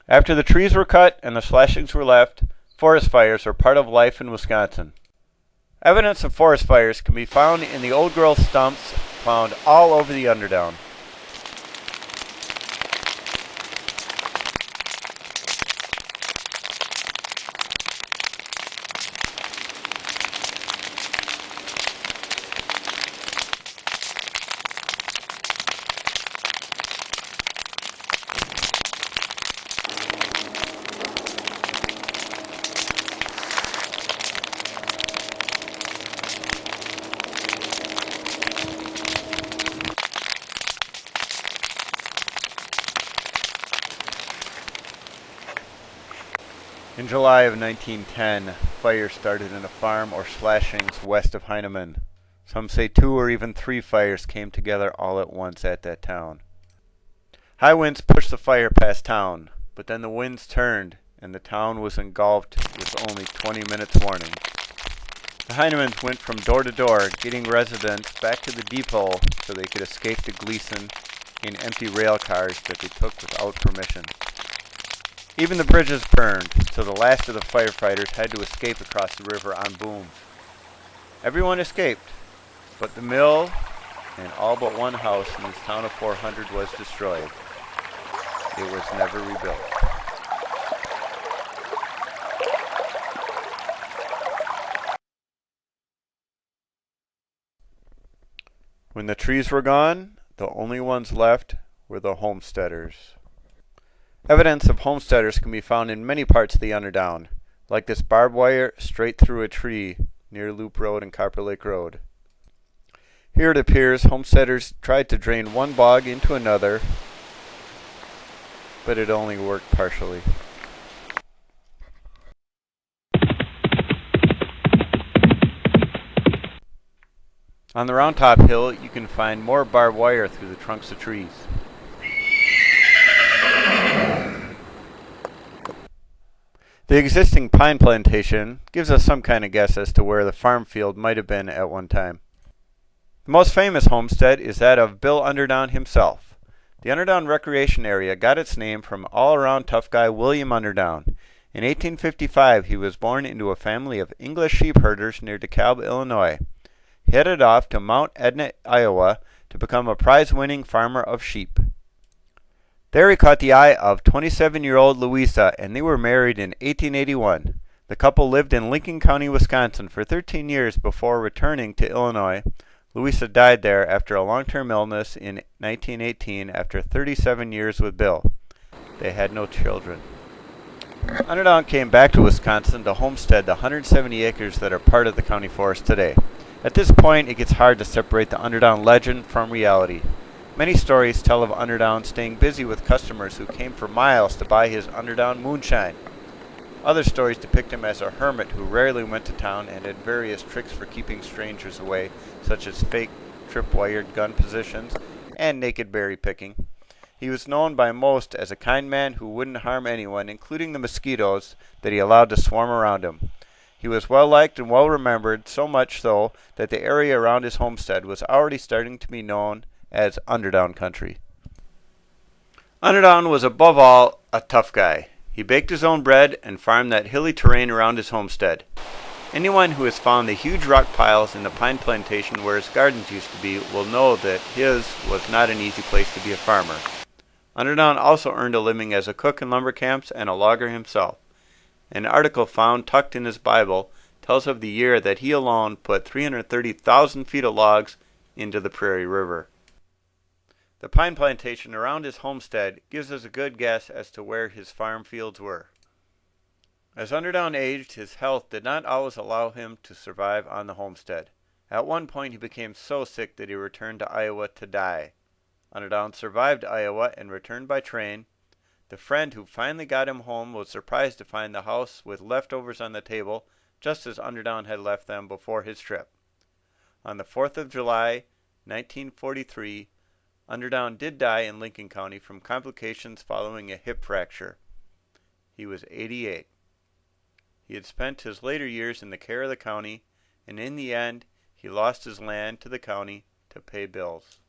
After the trees were cut and the slashings were left, forest fires are part of life in Wisconsin. Evidence of forest fires can be found in the old growth stumps found all over the Underdown. In July of 1910, fires started in a farm or slashings west of Heineman. Some say 2 or even 3 fires came together all at once at that town. High winds pushed the fire past town, but then the winds turned and the town was engulfed with only 20 minutes warning. The Heinemans went from door to door, getting residents back to the depot so they could escape to Gleason in empty rail cars that they took without permission. Even the bridges burned, so the last of the firefighters had to escape across the river on booms. Everyone escaped, but the mill and all but one house in this town of 400 was destroyed. It was never rebuilt. When the trees were gone, the only ones left were the homesteaders. Evidence of homesteaders can be found in many parts of the Underdown, like this barbed wire straight through a tree near Loop Road and Copper Lake Road. Here it appears homesteaders tried to drain one bog into another, but it only worked partially. On the Round Top Hill, you can find more barbed wire through the trunks of trees. The existing pine plantation gives us some kind of guess as to where the farm field might have been at one time. The most famous homestead is that of Bill Underdown himself. The Underdown Recreation Area got its name from all-around tough guy William Underdown. In 1855, he was born into a family of English sheep herders near DeKalb, Illinois. He headed off to Mount Edna, Iowa, to become a prize-winning farmer of sheep. There he caught the eye of 27-year-old Louisa, and they were married in 1881. The couple lived in Lincoln County, Wisconsin for 13 years before returning to Illinois. Louisa died there after a long-term illness in 1918 after 37 years with Bill. They had no children. Underdown came back to Wisconsin to homestead the 170 acres that are part of the county forest today. At this point, it gets hard to separate the Underdown legend from reality. Many stories tell of Underdown staying busy with customers who came for miles to buy his Underdown moonshine. Other stories depict him as a hermit who rarely went to town and had various tricks for keeping strangers away, such as fake tripwired gun positions and naked berry picking. He was known by most as a kind man who wouldn't harm anyone, including the mosquitoes that he allowed to swarm around him. He was well liked and well remembered, so much so that the area around his homestead was already starting to be known as Underdown country. Underdown was above all a tough guy. He baked his own bread and farmed that hilly terrain around his homestead. Anyone who has found the huge rock piles in the pine plantation where his gardens used to be will know that his was not an easy place to be a farmer. Underdown also earned a living as a cook in lumber camps and a logger himself. An article found tucked in his Bible tells of the year that he alone put 330,000 feet of logs into the Prairie River. The pine plantation around his homestead gives us a good guess as to where his farm fields were. As Underdown aged, his health did not always allow him to survive on the homestead. At one point he became so sick that he returned to Iowa to die. Underdown survived Iowa and returned by train. The friend who finally got him home was surprised to find the house with leftovers on the table, just as Underdown had left them before his trip. On the 4th of July, 1943, Underdown did die in Lincoln County from complications following a hip fracture. He was 88. He had spent his later years in the care of the county, and in the end, he lost his land to the county to pay bills.